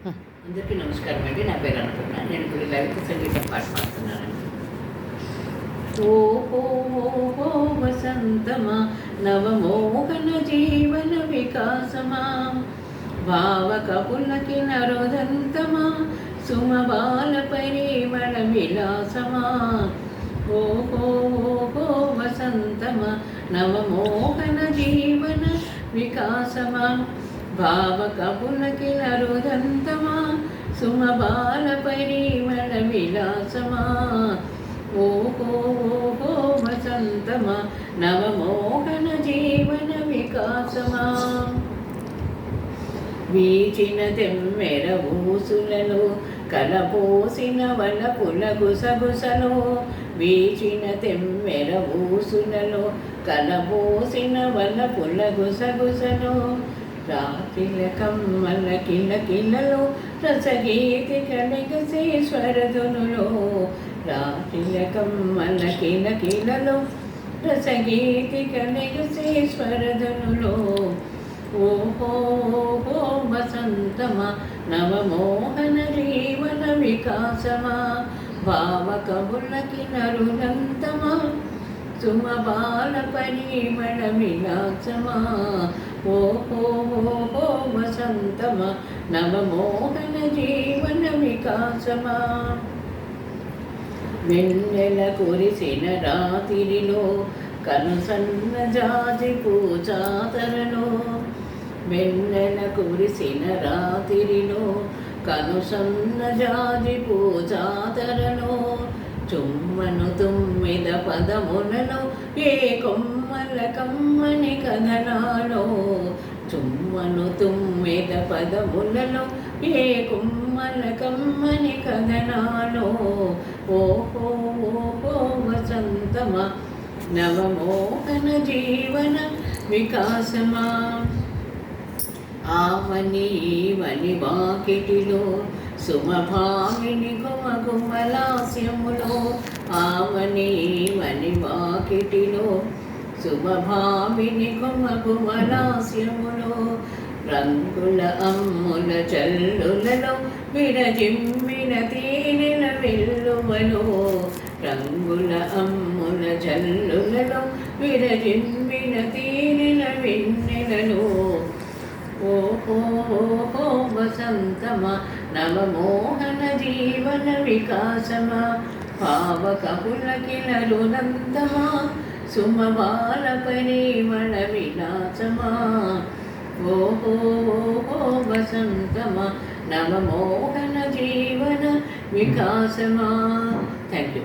హ్మ్. అందరికీ నమస్కారం అండి. నా పేరు అన్నపూర్ణ. నేను ఇప్పుడు లలిత సంగీతం పాట పాడుతున్నానండి. ఓహో ఓహో వసంతమా నవమోహన జీవన వికాసమా భావక పులకిన రోదంతమా సుమబాల పరిమళ విలాసమా ఓహో ఓహో వసంతమా నవమోహన జీవన వికాసమా భావక పులకిన రోదంతమా సుమబాల పరిమళ విలాసమా ఓహో ఓహో వసంతమా నవమోహన జీవన వికాసమా వీచిన తెమ్మెర ఊసులలో కలపోసిన వలపుల గుసగుసలో వీచిన తెమ్మెర ఊసులలో కలపోసిన వలపుల గుసగుసలో రాత్రిల కమ్మల కిలకిలలో రసగీతి కలిగసే స్వరధునులో రాత్రిల కమ్మల కిలకిలలో రసగీతి కలిగసే స్వరధునులో ఓహో ఓహో వసంతమా నవమోహన జీవన వికాసమా భావక పులకిన రుదంతమా సుమబాల పరిమళ విలాసమా ఓహో ఓహో వసంతమా నవమోహన జీవన వికాసమా వెన్నెల కురిసిన రాత్రిలో కనుసన్న జాజి పూజాతరలో వెన్నెల కురిసిన రాత్రిలో కనుసన్న జాజి పూజాతరలో చుమ్మను తుమ్మిద పదములలో ఏ కొమ్మల కమ్మని కథనాలో చుమ్మను తుమ్మిద పదములలో ఏ కొమ్మల కమ్మని కథనాలో ఓహో ఓహో వసంతమా నవమోహన జీవన వికాసమా ఆవని ఈవని వాకిటిలో సుమభామిని గుమగుమలాస్యములో ఆవని ఈవని వాకిటిలో శుభభామిని గుమగుమలాస్యములో రంగుల అమ్ముల చల్లులలో విరజిమ్మిన తేనెల వెల్లువలో రంగుల అమ్ముల జల్లులలో విరజిమ్మిన తేనెల వెన్నెలలో ఓహో ఓహో వసంతమా నవమోహన జీవన వికాసమా భావక పులకిన రుదంతమా సుమబాల పరిమళ విలాసమా ఓహో ఓహో వసంతమా నవమోహన జీవన వికాసమా. Thank you.